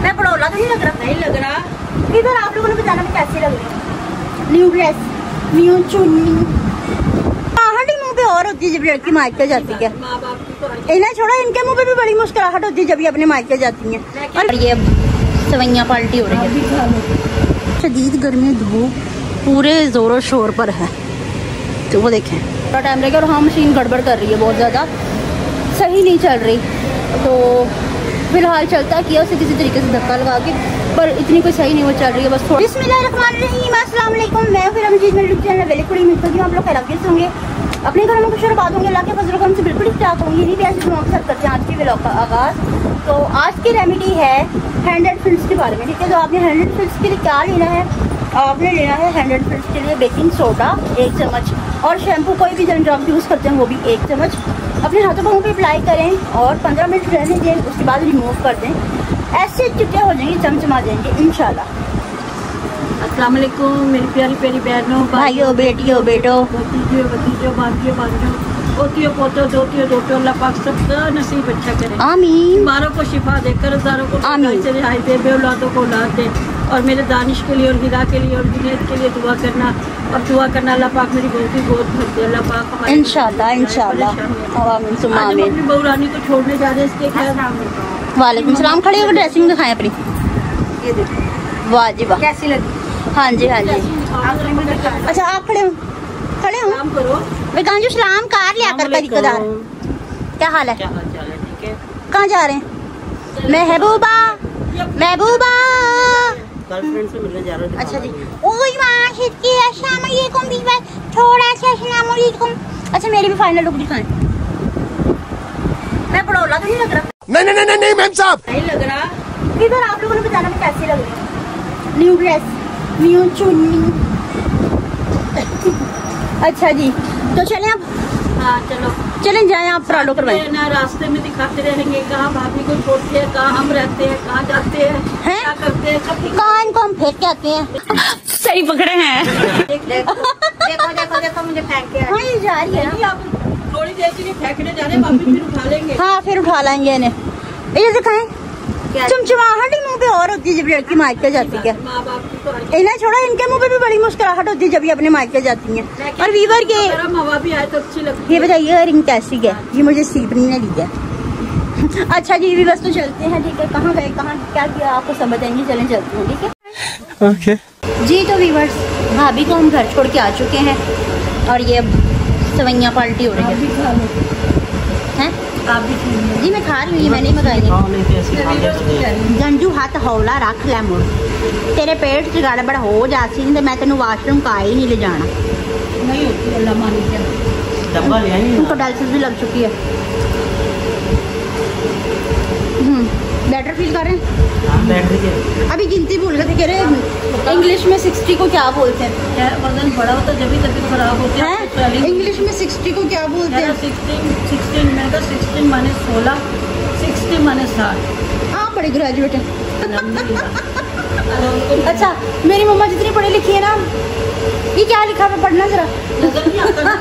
मैं पड़ोला तो नहीं लग रहा? नहीं लग रहा। इधर आप लोगों ने बताना मैं कैसी लग रही हूँ। न्यू ड्रेस, न्यू चुन्नी, आहट मुँह पे और होती है जब लड़की मायके जाती है। माँ बाप की तो इन्हें छोड़ा, इनके मुँह पे भी बड़ी मुस्कुराहट होती है जब ये अपने मायके जाती हैं। और ये सवैया पाल्टी हो रही है। शदीद गर्मी, धूप पूरे जोरों शोर पर है। तो वो देखें थोड़ा टाइम रहेगा और हाँ मशीन गड़बड़ कर रही है, बहुत ज़्यादा सही नहीं चल रही। तो फिलहाल चलता किया उसे किसी तरीके से धक्का लगा के, पर इतनी कोई सही नहीं वो चल रही है बस थोड़ी। बिस्मिल्लाहिर्रहमानिर्रहीम, अस्सलाम वालेकुम। मैं फिर अमजीद मेरे यूट्यूब चैनल वेली कुड़ी मिलती हूँ। आप लोग खैरियत होंगे, अपने घरों में खुश और आबाद होंगे, अल्लाह के फजल करम से बिल्कुल ही स्टार्ट होंगी। यही भी ऐसे हम अक्सर करते हैं आज के व्लॉग का आगाज़। तो आज की रेमेडी है हैंड एंड फिल्स के बारे में, ठीक है। तो आपने हैंड एंड फिल्स के लिए क्या लेना है? आपने लेना है हैंड एंड फिल्स के लिए बेकिंग सोडा 1 चम्मच, और शैम्पू कोई भी जो आप यूज़ करते हैं वो भी 1 चम्मच। अपने हाथों पर मुँह पे अप्लाई करें और 15 मिनट रहने दें, उसके बाद रिमूव कर दें। ऐसे चिट्टे हो जाएंगे, चमचमा जाएंगे इंशाल्लाह। अस्सलाम वालेकुम मेरी प्यारी प्यारी बहनों, भाइयों, बेटियों, बेटो, भतीजों, भतीजों, भाइयों, भाइयों, पोतियों, पोतों, दोतियों, दोतों, अल्लाह पाक सबका नसीब अच्छा करे। आमीन। बीमारों को शिफा दे, कर्जदारों को से रिहाई दे, बेऔलादों को औलाद दे। और मेरे दानिश के लिए और हिदा के लिए और जुनैद के लिए दुआ करना, और दुआ करना अल्लाह पाक मेरी बहू की गोद भर दे। अल्लाह पाक इंशाल्लाह इंशाल्लाह। आमीन सुम्मा आमीन। अपनी बहू रानी को छोड़ने जा रहे हैं, इसके खैर। वालेकुम सलाम। खड़े होकर ड्रेसिंग दिखाएं अपनी। ये देखो वाह जी वाह, कैसी लगी? हाँ जी हाँ जी। अच्छा आप खड़े हो, खड़े हो। काम करो। मैं कहाँ जो सलाम कार लिया कर तरीकेदार। क्या हाल है? क्या हाल चाल है? ठीक है। कहाँ जा रहे हैं? महबूबा, महबूबा। गर्लफ्रेंड से मिलने जा रहे हैं। अच्छा जी। ओए माशिद की अस्सलाम वालेकुम बीबा, थोड़ा सा अस्सलाम वालेकुम। अच्छा मेरी भी फाइनल लुक दिखाएं। मैं पड़ोला तो नहीं लग रहा? नहीं नहीं नहीं नहीं मैम साहब, नहीं लग रहा। इधर आप लोगों ने बताना मैं कैसी लग रही हूँ। न्यू ड्रेस, न्यू चुन्नी। अच्छा जी, तो चलें अब। हाँ चलो चलें जाएं, आप पराठों करवाएं। ना रास्ते में दिखाते रहेंगे कहाँ भाभी को छोड़ते हैं, कहाँ हम रहते हैं, कहाँ जाते हैं, क्या करते हैं, सब कहाँ इनको हम फेंक के आते हैं। सही पकड़े हैं। देखो देखो देखो मुझे फेंक के हाँ ये जा रही है ना। आप थोड़ी देर के लिए फेंकने जा रहे हैं, वापस फिर उठा लेंगे। हाँ फिर उठा लेंगे इन्हें। ये दिखाएं, चमचमाहट ही मुँह पे और होती है जब लड़की मायके जाती है। माँ बाप की तो इन्हें छोड़ा, इनके मुँह पे भी बड़ी मुस्कुराहट होती है जब ये अपने मायके जाती हैं। और वीवर के हवा भी आए तो अच्छी लगती ये बताइए रिंग कैसी है? ये मुझे सीपनी ने दी है। अच्छा जी भी बस तो चलते हैं, ठीक है। कहाँ गए, कहाँ क्या किया आपको सब बताएंगे, चलें चलते हैं, ठीक है। ओके जी तो वीवर्स, भाभी को हम घर छोड़ के आ चुके हैं और ये सवैया पाल्टी हो रही है। आप भी जी मैं खा रही हूँ, ये मैंने मंगाई है। गंजू हाथ हौला रख लै मुड़, तेरे पेट च गड़बड़ हो जाती तो मैं तेन वाशरूम का ही नहीं ले जाना। नहीं होती अल्लाह मानी क्या डब्बा ले आई। उनको डायलिसिस भी लग चुकी है। बेटर फील कर रहे हैं? अभी गिनती भूल गए थे, कह रहे इंग्लिश में 60 को क्या बोलते हैं? वजन बड़ा होता जब भी तबीयत खराब होती है। इंग्लिश में 60 को क्या बोलते हैं? 16 में तो 16 माने 16, 60 माने 60। आप बड़े ग्रेजुएट हैं। अच्छा मेरी मम्मा जितनी पढ़ी लिखी है ना, ये क्या लिखा है पढ़ना जरा। नजर नहीं आता ना।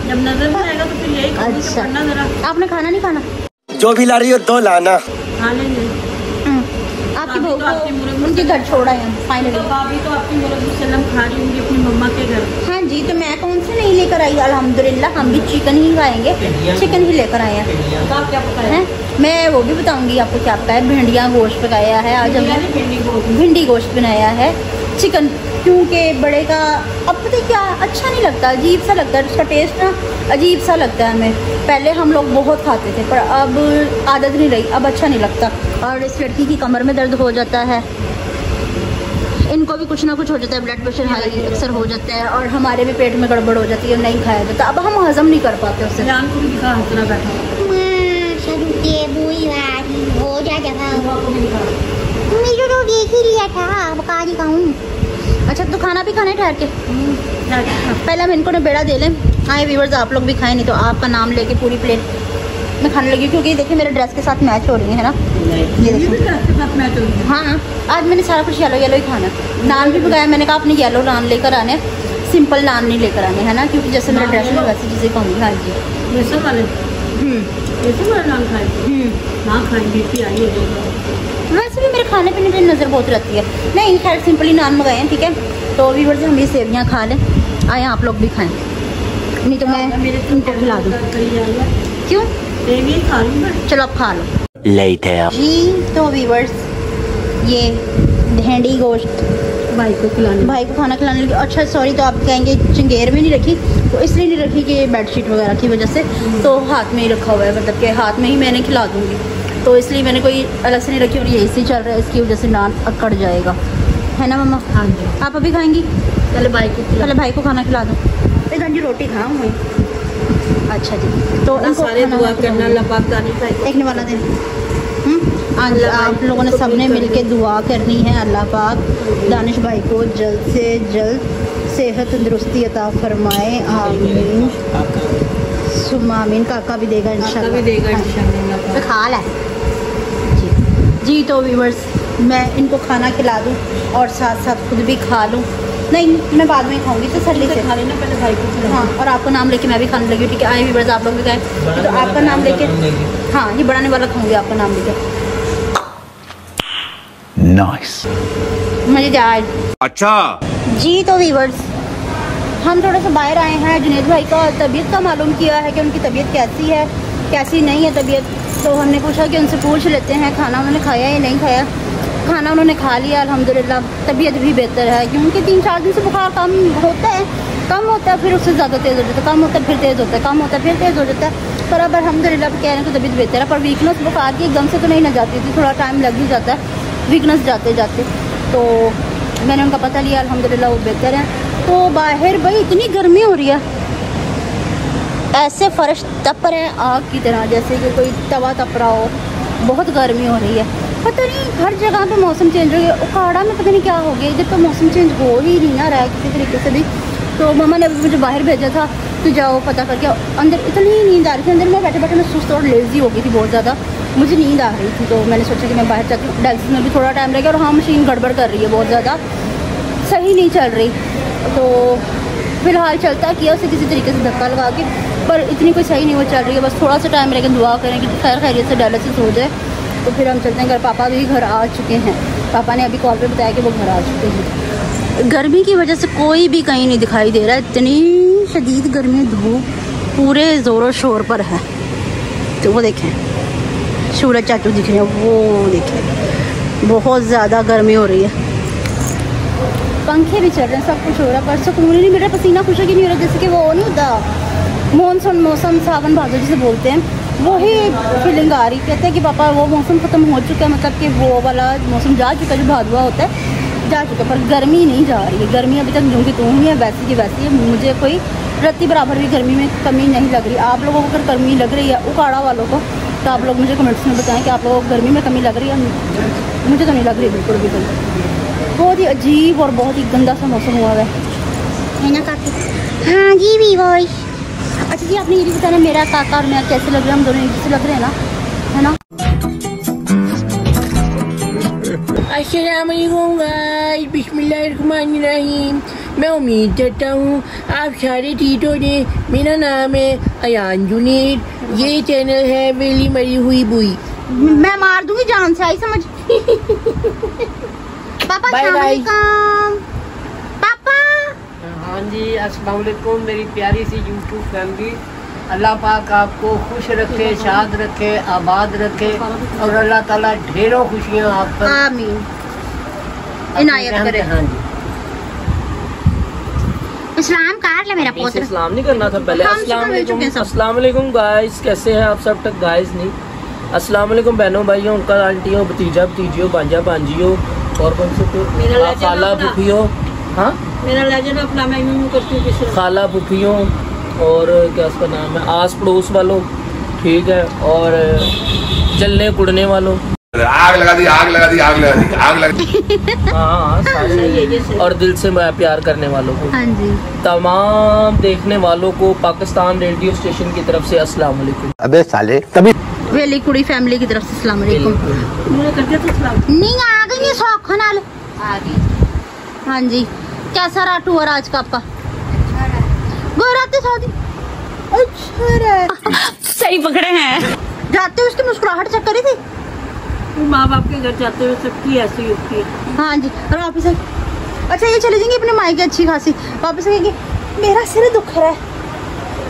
जब नजर नहीं आएगा तो फिर यही अच्छा पढ़ना जरा। आपने खाना नहीं खाना? जो भी ला रही हो दो लाना। खा लेंगे। आपकी बहू को उनके घर छोड़ा है फाइनली। तो भाभी तो आपकी मुरब्बी खा रही होंगी अपनी मम्मा के घर। हाँ जी, तो मैं कौन से नहीं लेकर आई, अल्हम्दुलिल्लाह हम भी चिकन ही खाएंगे, चिकन ही लेकर आए हैं। आप क्या पकाया हैं? मैं वो भी बताऊंगी आपको क्या पकाया। भिंडियाँ गोश्त पकाया है आज हमने, भिंडी गोश्त बनाया है। चिकन क्योंकि बड़े का अब पता क्या अच्छा नहीं लगता, अजीब सा लगता है उसका टेस्ट ना, अजीब सा लगता है हमें। पहले हम लोग बहुत खाते थे पर अब आदत नहीं रही, अब अच्छा नहीं लगता। और इस लड़की की कमर में दर्द हो जाता है, इनको भी कुछ ना कुछ हो जाता है, ब्लड प्रेशर हाई अक्सर हो जाता है, और हमारे भी पेट में गड़बड़ हो जाती है, नहीं खाया जाता। अब हम हजम नहीं कर पाते उससे। अच्छा तो खाना भी खाना है ठहर के। पहले हम इनको बेड़ा दे लें। हाँ व्यूअर्स आप लोग भी खाएं, नहीं तो आपका नाम लेके पूरी प्लेट मैं खाने लगी, क्योंकि देखिए मेरे ड्रेस के साथ मैच हो रही है ना। ये देखिए हाँ आज मैंने सारा कुछ येलो येलो ही खाना। नान भी पकाया, मैंने कहा अपने येलो नान लेकर आने, सिंपल नान नहीं लेकर आने, है ना, क्योंकि जैसे मेरा ड्रेस में वैसे चीज़ें कहूँगी। हाँ जी वैसे भी खाने पीने पे नज़र बहुत रहती है। नहीं खैर सिंपली नान मंगाए हैं, ठीक है। तो व्यूअर्स हम ये सेवियाँ खा लें, आए आप लोग भी खाएं, नहीं तो मैं इनको खिला दूँ। क्यों? चलो आप खा लो जी। तो व्यूअर्स ये भेंडी गोश्त भाई को खाना खिलाने लगी। अच्छा सॉरी, तो आप कहेंगे चंगेर में नहीं रखी, तो इसलिए नहीं रखी कि बेडशीट वगैरह की वजह से, तो हाथ में ही रखा हुआ है, मतलब कि हाथ में ही मैंने खिला दूँगी, तो इसलिए मैंने कोई अलग से नहीं रखी। और ये इसी चल रहा है, इसकी वजह से नान अकड़ जाएगा, है ना मम्मा? हाँ जी। आप अभी खाएंगी? पहले भाई को खाना खिला दो। इधर जी रोटी खाऊँ मैं। अच्छा जी, तो सारे दुआ करना, अल्लाह पाक देखने वाला दिन आज आप लोगों ने सबने मिलके दुआ करनी है। अल्लाह पाक दानिश भाई को जल्द से जल्द सेहत तंदुरुस्ती अता फरमाए, आमीन सुम्मा आमीन। काका भी देगा इंशाल्लाह, तो खा ले जी। तो व्यूअर्स मैं इनको खाना खिला दूँ और साथ साथ खुद भी खा लूँ। नहीं मैं बाद में खाऊंगी, तो तसल्ली से खा लेना, पहले भाई को खिला। हाँ, और आपका नाम लेके मैं भी खाने लगी हूँ, ठीक है। आए व्यूअर्स आप लोग भी खाएं, तो आपका नाम लेके, हाँ ये बढ़ाने वाला खाऊंगी आपका नाम लेके। नाइस, मजेदार। अच्छा जी तो व्यूअर्स हम थोड़ा सा बाहर आए हैं, जुनैद भाई का तबीयत का मालूम किया है कि उनकी तबीयत कैसी है, कैसी नहीं है तबीयत। तो हमने पूछा कि उनसे पूछ लेते हैं खाना उन्होंने खाया या नहीं खाया। खाना उन्होंने खा लिया अल्हम्दुलिल्लाह, तबीयत भी बेहतर है, क्योंकि 3-4 दिन से बुखार कम होता है, फिर उससे ज़्यादा तेज़ हो जाता है, कम होता है फिर तेज़ होता है, कम होता है फिर तेज़ हो जाता है। पर अब अल्हम्दुलिल्लाह कह रहे हैं कि तबीयत बेहतर है, पर वीकनेस बुखार की एकदम से तो नहीं ना जाती थी, थोड़ा टाइम लग ही जाता है वीकनेस जाते जाते। तो मैंने उनका पता लिया, अल्हम्दुलिल्लाह वो बेहतर है। तो बाहर भाई इतनी गर्मी हो रही है, ऐसे फर्श तप रहे हैं आग की तरह, जैसे कि कोई तवा तप रहा हो, बहुत गर्मी हो रही है। पता नहीं हर जगह पे मौसम चेंज हो गया, उकाड़ा में पता नहीं क्या हो गया, इधर तो मौसम चेंज हो ही नहीं ना रहा है किसी तरीके से भी। तो मम्मा ने अभी मुझे बाहर भेजा था, तो जाओ पता करके। अंदर इतनी नींद आ रही थी, अंदर मैं बैठे बैठे मैं सुस्त और लेज़ी हो गई थी बहुत ज़्यादा, मुझे नींद आ रही थी। तो मैंने सोचा कि मैं बाहर जाती हूँ, डायलिसिस में भी थोड़ा टाइम रहेगा। और हाँ मशीन गड़बड़ कर रही है बहुत ज़्यादा, सही नहीं चल रही, तो फ़िलहाल चलता किया उसे किसी तरीके से धक्का लगा के, पर इतनी कोई सही नहीं वो चल रही है। बस थोड़ा सा टाइम रहेगा, दुआ करें कि खैर खैरियत से डायलिसिस हो जाए, तो फिर हम चलते हैं घर। पापा भी घर आ चुके हैं, पापा ने अभी कॉल पे बताया कि वो घर आ चुके हैं। गर्मी की वजह से कोई भी कहीं नहीं दिखाई दे रहा है, इतनी शदीद गर्मी, धूप पूरे ज़ोरों शोर पर है। तो वो देखें सूरज चाचू दिख रहे हैं, वो देखें बहुत ज़्यादा गर्मी हो रही है, पंखे भी चल रहे हैं, सब कुछ हो रहा है, पर सुकून ही नहीं मिल रहा, पसीना खुशक ही नहीं हो रहा। जैसे कि वो नहीं होता मानसून मौसम, सावन भादो जिसे बोलते हैं, वही फीलिंग आ रही। कहते हैं कि पापा वो मौसम ख़त्म हो चुका है, मतलब कि वो वाला मौसम जा चुका है जो भादुआ होता है, जा चुका, पर गर्मी नहीं जा रही है। गर्मी अभी तक जो कि तुम है वैसी की वैसी है, मुझे कोई रत्ती बराबर भी गर्मी में कमी नहीं लग रही। आप लोगों को अगर गर्मी लग रही है, उकाड़ा वालों को, तो आप लोग मुझे कमेंट्स में बताएं कि आप लोगों को गर्मी में कमी लग रही है। मुझे तो नहीं लग रही बिल्कुल भी, बहुत ही अजीब और बहुत ही गंदा सा मौसम हुआ है ना काकी? हाँ जी भी वही। अच्छा जी आपने ये भी बताना मेरा काका और मैं कैसे लग रहे हैं, हम दोनों एक जैसे लग रहे हैं ना, है ना? अस्सलामुअलैकुम गाइस, बिस्मिल्लाहिर्रहमानिर्रहीम। मैं उम्मीद करता हूँ आप सारे ठीक हो गए। मेरा नाम है अयान जुनैद, ये चैनल है वेली मरी हुई बुई। मैं मार दूंगी जान से, आई समझ? पापा अस्सलाम वालेकुम। पापा हाँ जी अस्सलाम वालेकुम मेरी प्यारी सी यूट्यूब फैमिली। अल्लाह पाक आपको खुश रखे, शाद रखे, आबाद रखे, और अल्लाह ताला ढेरों खुशियाँ आप पर आमीन इनायत करे। हाँ जी इस्लाम कार ले मेरा पोत्र। इस्लाम नहीं करना था पहले। अस्सलाम वालेकुम गाइस, कैसे हैं आप सब? तक गाइस नहीं, अस्सलाम वालेकुम बहनों भाइयों, अंकल आंटियों, भतीजा भतीजियों, भांजा भांजियों, और कौन से खाला फूफियों। हाँ मेरा लेजेंड अपना मैं यूं करती हूँ किसी खाला फूफियों, और क्या उसका नाम है, आस पड़ोस वालों, ठीक है, और जलने कुड़ने वालों, आग लगा दी, आग लगा दी, आग लगा दी, आग लगा दी। हाँ सारे, और दिल से मैं प्यार करने वालों को, हाँ जी, तमाम देखने वालों को पाकिस्तान रेडियो स्टेशन की तरफ से अस्सलाम वालेकुम। अबे साले तभी वेली कुड़ी फैमिली की तरफ से अस्सलाम वालेकुम। नहीं आ गई है सौखा नाल आ गई। हाँ जी, कैसा रहा टूर आज का आपका? गोराते शादी अच्छा रहा। सही पकड़े हैं। जाते उसकी मुस्कुराहट चेक करी थी, माँ बाप के घर जाते हुए सबकी ऐसी होती है। हाँ जी। और वापस अच्छा ये चले जाएंगे अपने मायके अच्छी खासी, वापस कहेंगे मेरा सिर दुख रहा है,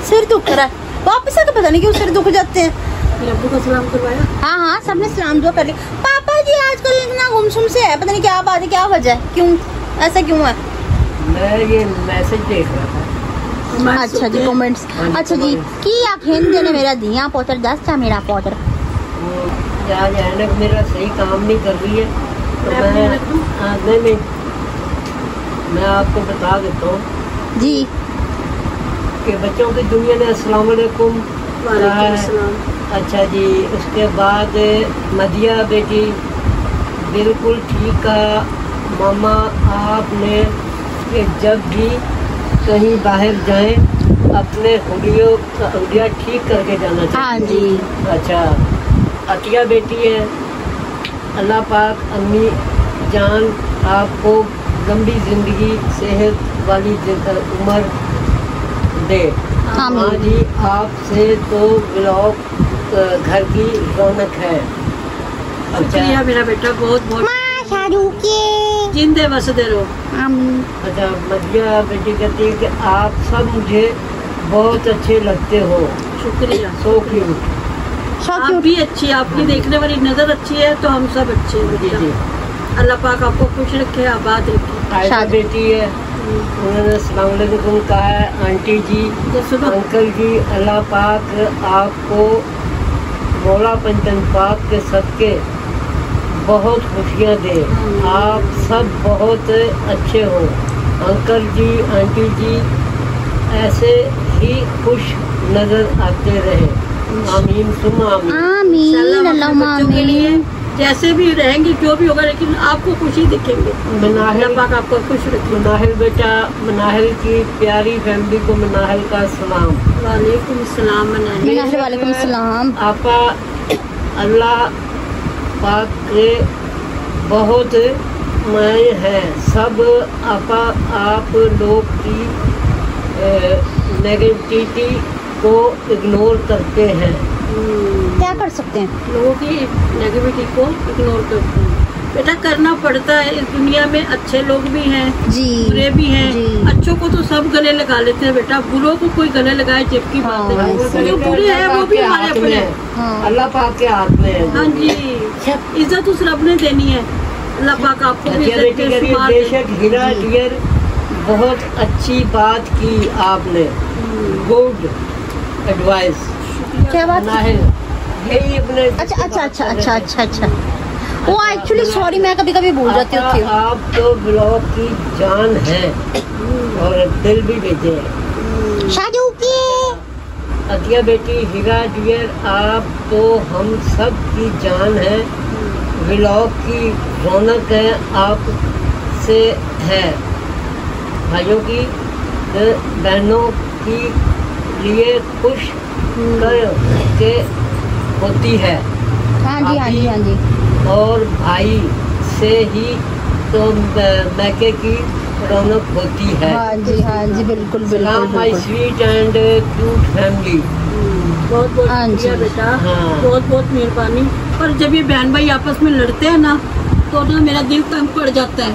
सिर दुख रहा है, वापस आके पता नहीं क्यों सिर दुख जाते हैं। अब्बू का सलाम करवाया? हाँ हाँ सबने सलाम दुआ कर लिया। पापा जी आजकल इतना गुमसुम से है, पता नहीं क्या बात है, क्या वजह है, क्यों ऐसा क्यों है? मैं ये मैसेज देख रहा था। अच्छा जी कमेंट्स। अच्छा जी की आखें ने मेरा दिया पोतर दस था मेरा पोतर आज ऐनक मेरा सही काम नहीं कर रही है तो नहीं मैं आपको बता देता हूँ जी कि बच्चों की दुनिया ने अस्सलाम वालेकुम कहा है। अच्छा जी उसके बाद मदिया बेटी बिल्कुल ठीक कहा मामा आपने कि जब भी कहीं बाहर जाएं अपने हुलिया ठीक करके जाना चाहिए। हाँ जी। अच्छा अतिया बेटी है अल्लाह पाक अम्मी जान आपको लंबी ज़िंदगी सेहत वाली उम्र दे। हाँ जी आपसे तो ब्लॉग घर की रौनक है। अच्छा मेरा बेटा बहुत बहुत जिंदे बसते रहो। अच्छा मदिया बेटी कहती है कि आप सब मुझे बहुत अच्छे लगते हो। शुक्रिया। So cute. आप भी अच्छी, आपकी देखने वाली नजर अच्छी है तो हम सब अच्छे हैं। जी जी अल्लाह पाक आपको खुश रखे, आबाद रखे। आयशा बेटी है उन्होंने अस्सलाम वालेकुम कहा है। आंटी जी अंकल जी अल्लाह पाक आपको मौला पंचन पाक के सदके बहुत खुशियाँ दे। आप सब बहुत अच्छे हो अंकल जी आंटी जी ऐसे ही खुश नजर आते रहे। आमीन सुम्मा आमीन। बच्चों के लिए जैसे भी रहेंगे जो भी होगा लेकिन आपको खुशी दिखेंगे। मनाहिल पाक आपको खुश रखे। मनाहिल बेटा मनाहिल की प्यारी फैमिली को मनाहिल का सलाम। वालेकुम सलाम। मनाहिल वालेकुम सलाम। आपा अल्लाह पाक के बहुत माए हैं सब आपा आप लोग की नेगेटिविटी को इग्नोर करते हैं। क्या कर सकते हैं लोगों की नेगेटिविटी को इग्नोर करते हैं। बेटा करना पड़ता है, इस दुनिया में अच्छे लोग भी हैं जी बुरे भी हैं जी। अच्छों को तो सब गले लगा लेते हैं बेटा, बुरों को कोई गले लगाए जबकि बात है जो बुरे हैं वो भी हमारे अपने हैं। अल्लाह पाक के हाथ में है। हाँ जी इज्जत उस रब ने देनी है। अल्लाह पाक आपको भी इज्जत के शुमार दे। बेशक हीरा डियर बहुत अच्छी बात की आपने, गुड एडवाइस। क्या बात है? यही अपने अच्छा अच्छा अच्छा अच्छा अच्छा अच्छा वो एक्चुअली सॉरी मैं कभी कभी भूल जाती हूँ। आप तो ब्लॉग की जान है और दिल भी भेजे हैं। शादी की अतिया बेटी हीरा डियर आप तो हम सब की जान है। ब्लॉग की रौनक है आप से है। भाइयों की बहनों की लिए खुश कर के होती है। हाँ जी हाँ जी हाँ जी। और भाई से ही तो मैके की रौनक होती है। हाँ जी बिल्कुल बिल्कुल my sweet and cute family. बहुत बहुत शुक्रिया बेटा। हाँ। बहुत बहुत मेहरबानी। पर जब ये बहन भाई आपस में लड़ते हैं ना तो ना मेरा दिल तंग पड़ जाता है,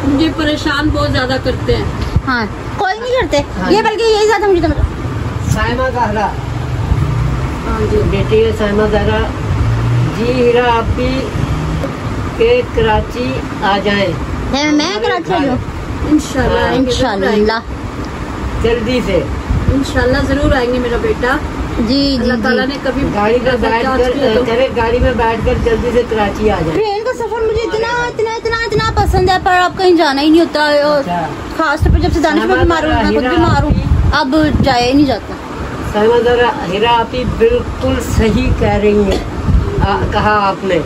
मुझे परेशान बहुत ज्यादा करते हैं। हाँ कोई नहीं करते हाँ। ये बल्कि यही ज्यादा मुझे साइमा जहरा हाँ जी बेटी है साइमा जहरा जी। हीरा आप भी के कराची आ जाएं। मैं कराची आ जाऊँ इंशाल्लाह हाँ। आएंगे, जरूर आएंगे। इंशाल्लाह जल्दी से इंशाल्लाह जरूर आएंगे मेरा बेटा। जी जी अल्लाह ताला जी। ने कभी गाड़ी में बैठ कर करे गाड़ी में बैठ कर जल्दी से कराची आ जाए। ट्रेन का सफर मुझे इतना इतना इतना इतना पसंद है पर अब कहीं जाना ही नहीं होता और अच्छा। खास तौर पर जब से दानिश में बीमार हूँ मैं खुद बीमार हूँ अब जाया ही नहीं जाता। साइमा जहरा हीरा आप ही बिल्कुल सही कह रही हैं। कहा आपने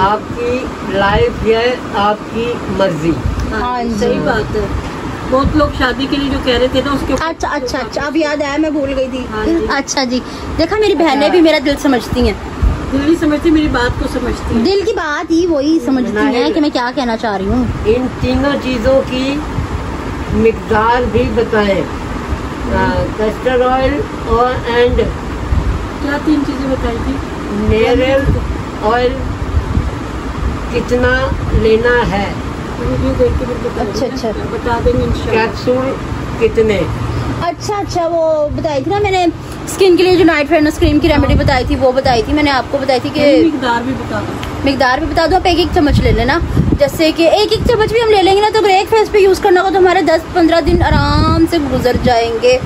आपकी लाइफ है आपकी मर्जी। हाँ जी। सही बात है। बहुत लोग शादी के लिए जो कह रहे थे ना उसके अच्छा अच्छा अच्छा अब याद आया मैं भूल गई थी। हाँ जी। अच्छा जी देखा मेरी बहनें भी मेरा दिल समझती हैं, दिल नहीं समझती मेरी बात को समझती है। दिल की बात ही वही समझती हैं कि मैं क्या कहना चाह रही हूँ। इन तीनों चीज़ों की मिकदार भी बताएं। कस्टर्ड ऑयल और एंड क्या 3 चीजें बताई थी? नेरल ऑयल कितना लेना है? रिव्यू देख के फिर अच्छा। बता देंगे इंशाल्लाह। कैप्सूल कितने? अच्छा वो बताई थी ना मैंने, स्किन के लिए जो नाइट फेयरनेस क्रीम की रेमेडी बताई थी, वो बताई थी मैंने आपको, बताई थी कि मिकदार भी बता दो। मिकदार भी बता दो। आप 1-1 चम्मच ले लेना। जैसे कि 1-1 चम्मच भी हम ले लेंगे ना, तो अगर एक फेस पे यूज करना हो तो हमारे 10-15 दिन आराम से गुजर जाएंगे।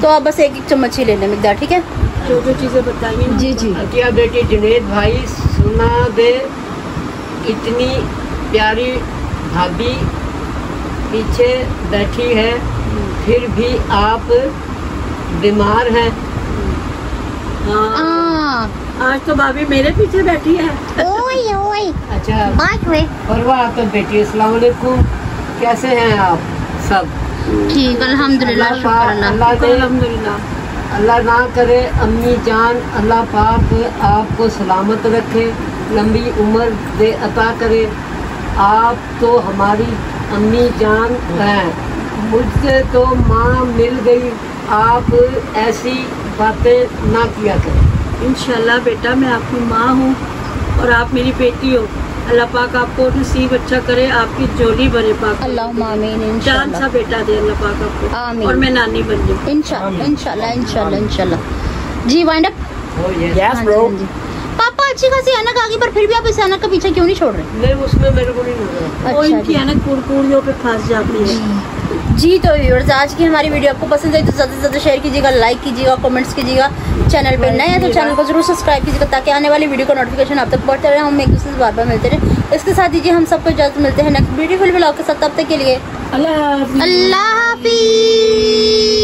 तो आप बस 1-1 चम्मच ही ले लें मिकदार, ठीक है? जो चीजें बताइए जी। क्या बेटी जुनेद भाई सुना दे, इतनी प्यारी भाभी पीछे बैठी है, फिर भी आप बीमार हैं। हाँ, आज तो भाभी मेरे पीछे बैठी है। ओए अच्छा बात हुए परवाह तो बेटी, अस्सलाम वालेकुम, कैसे हैं आप सब? ठीक, अल्हम्दुलिल्लाह, शुक्र अल्लाह। अल्हम्दुलिल्लाह। अल्लाह ना करे अम्मी जान, अल्लाह पाक आपको सलामत रखे, लंबी उम्र दे अता करे। आप तो हमारी अम्मी जान हैं, मुझसे तो माँ मिल गई। आप ऐसी बातें ना किया करें। इंशाल्लाह बेटा, मैं आपकी माँ हूँ और आप मेरी बेटी हो। अल्लाह पाक आपको नसीब अच्छा करे, आपकी झोली भरे पाक। अल्लाहुम्मा आमीन। जान इंशाल्लाह सा बेटा दे अल्लाह पाक आपको, आमीन। और मैं नानी बन जाऊँ इंशाल्लाह। जी वाइंड अप। Yes bro. पापा अच्छी खासी ऐनक आ गई, पर फिर भी आप इस ऐनक का पीछा क्यों नहीं छोड़ रहे? नहीं, उसमें मेरे को नहीं लगा। वो अच्छा इनकी जी। ऐनक कुड़कुड़ियों पे फंस जाती है। जी तो व्यूअर्स, आज की हमारी वीडियो आपको पसंद आई तो ज़्यादा से ज़्यादा शेयर कीजिएगा, लाइक कीजिएगा, कमेंट्स कीजिएगा। चैनल पे नए हैं तो चैनल को जरूर सब्सक्राइब कीजिएगा, ताकि आने वाली वीडियो का नोटिफिकेशन आप तक पहुंचते रहे, हम एक दूसरे से बार-बार मिलते रहे। इसके साथ दीजिए हम सबको इजाजत, मिलते हैं नेक्स्ट ब्यूटीफुल व्लॉग के साथ। तब तक के लिए अल्लाह हाफ़िज़। अल्लाह हाफिज।